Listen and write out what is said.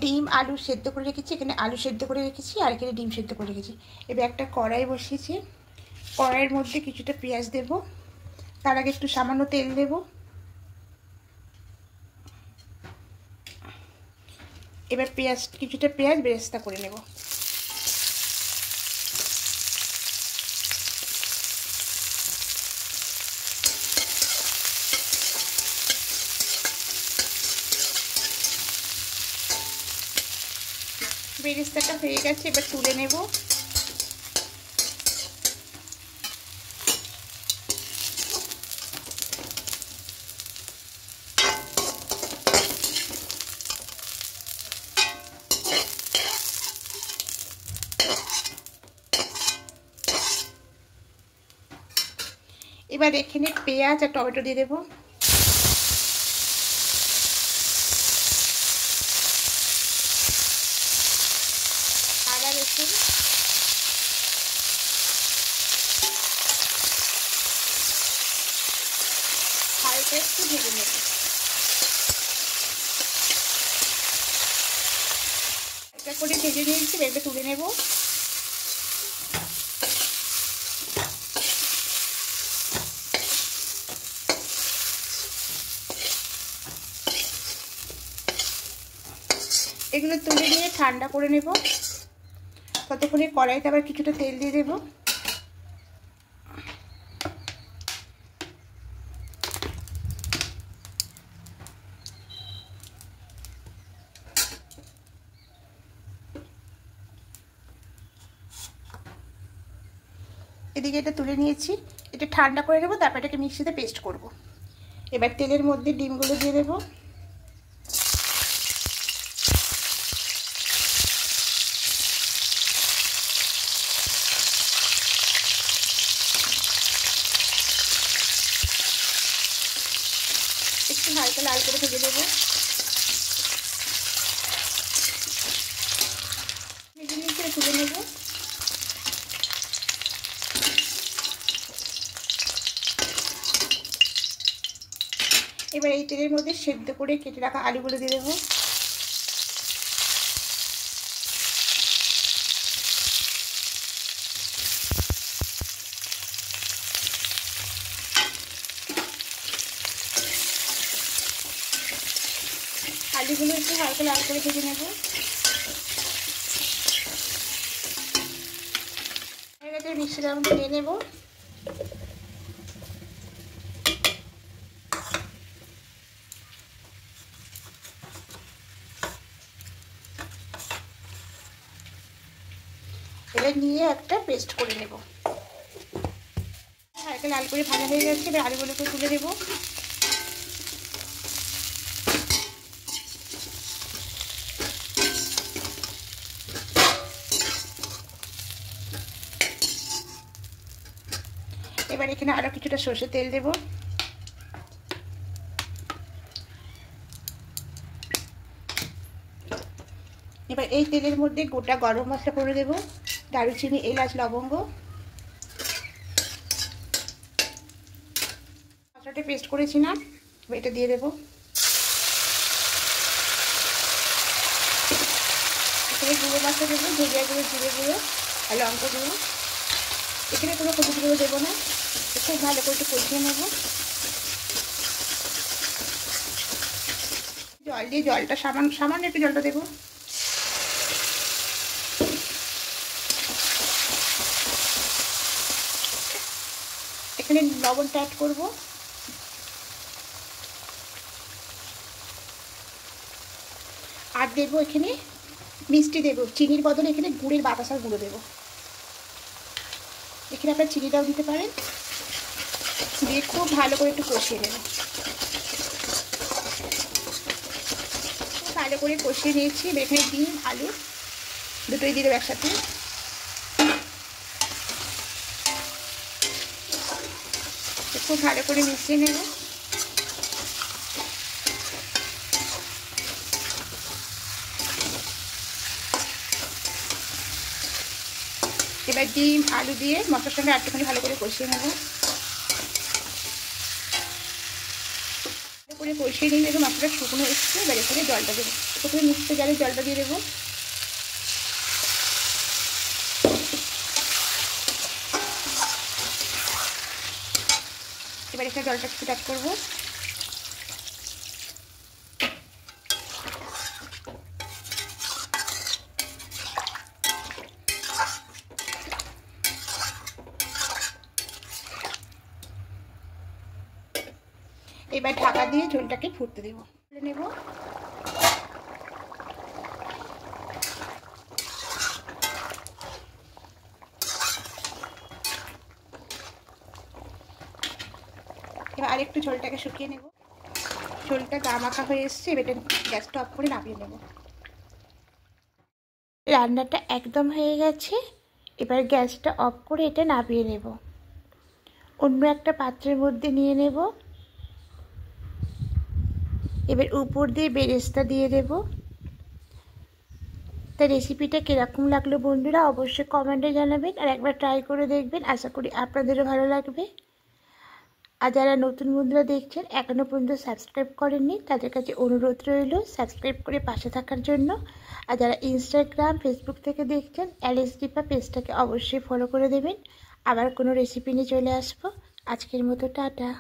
ডিম আলু সেদ্ধ করে রেখেছি, এখানে আলু সেদ্ধ করে রেখেছি আর এখানে ডিম সেদ্ধ করে রেখেছি। এবার একটা কড়াই বসিয়েছি, কড়াইয়ের মধ্যে কিছুটা পেঁয়াজ দেব, তার আগে একটু সামান্য তেল দেব। এবার কিছুটা পেঁয়াজ বেরেস্তা করে নেব। বেরেস্তাটা হয়ে গেছে, এবার তুলে নেব। এবার এখানে পেঁয়াজ আর টমেটো দিয়ে দেবো। আদা রসুন, হালকা একটু ভেজে নেব। হালকা করে ভেজে নিয়েছি, এবার তুলে নেব। এগুলো তুলে নিয়ে ঠান্ডা করে নেব। ততক্ষণে কড়াইতে আবার কিছুটা তেল দিয়ে দেব। এদিকে এটা তুলে নিয়েছি, এটা ঠান্ডা করে নেব, তারপর এটাকে মিক্সিতে পেস্ট করব। এবার তেলের মধ্যে ডিমগুলো দিয়ে দেব। একটু হালকা লাল করে ভেজে দেব। ভেজে নিয়ে তুলে নেব। এবার এই তেলের মধ্যে সেদ্ধ করে কেটে রাখা আলুগুলো দিয়ে দেবো। আলুগুলো একটু হালকা লাল করে ভেজে নেব। মিক্সির মধ্যে নিয়ে নেব। এবার নিয়ে একটা পেস্ট করে নেব। হালকা লাল করে ভাজা হয়ে গেছে, এবার আলুগুলোকে তুলে দেব। এবার এখানে আরো কিছুটা সরষের তেল দেব। এবার এই তেলের মধ্যে গোটা গরম মশলা করে দেব, দারুচিনি, এলাচ, লবঙ্গ। মশলাটা পেস্ট করেছি না, এটা দিয়ে দেব। এখানে গুঁড়ো মশলা দেবো, ধনিয়া গুঁড়ো, জিরে গুঁড়ো আর লঙ্কা গুঁড়ো। এখানে কোনো হলুদ গুঁড়ো দেবো না। খুব ভালো করে একটু কষিয়ে নেব। জল দিয়ে, জলটা সামান্য একটু জলটা দেবো। এখানে লবণটা অ্যাড করব। আর দেবো এখানে মিষ্টি দেবো, চিনির বদলে এখানে গুড়ের বাতাসার গুঁড়ো দেবো। এখানে আপনার চিনিটাও দিতে পারেন। দিয়ে খুব ভালো করে একটু কষিয়ে নেব। ভালো করে কষিয়ে নিয়েছি। এখানে ডিম আলু দুটোই দিয়ে দেবো একসাথে। খুব ভালো করে মিশিয়ে নেব। এবার ডিম আলু দিয়ে মশলার সঙ্গে একটুখানি ভালো করে কষিয়ে নেব। ভালো করে কষিয়ে নিয়ে দেখুন মশলাটা শুকনো এসছে, এবার এখানে জলটা দেবো। প্রথমে মিক্সিতে জারে জলটা দিয়ে দেবো। এবার এখানে জলটা একটু অ্যাড করবো। এবার ঢাকা দিয়ে ঝোলটাকে ফুটতে দেব। নেব এবার আরেকটু ঝোলটাকে শুকিয়ে নেব। ঝোলটা গা মাখা হয়ে এসছে, এবার গ্যাসটা অফ করে নামিয়ে নেব। রান্নাটা একদম হয়ে গেছে। এবার গ্যাসটা অফ করে এটা নামিয়ে নেব। অন্য একটা পাত্রের মধ্যে নিয়ে নেব। এবার উপর দিয়ে বেরেস্তা দিয়ে দেব। তা রেসিপিটা কীরকম লাগলো বন্ধুরা অবশ্যই কমেন্টে জানাবেন, আর একবার ট্রাই করে দেখবেন। আশা করি আপনাদেরও ভালো লাগবে। আর যারা নতুন বন্ধুরা দেখছেন এখনও পর্যন্ত সাবস্ক্রাইব করেননি, তাদের কাছে অনুরোধ রইল সাবস্ক্রাইব করে পাশে থাকার জন্য। আর যারা ইনস্টাগ্রাম ফেসবুক থেকে দেখছেন অ্যালিস দীপা পেজটাকে অবশ্যই ফলো করে দেবেন। আবার কোনো রেসিপি নিয়ে চলে আসবো। আজকের মতো টাটা।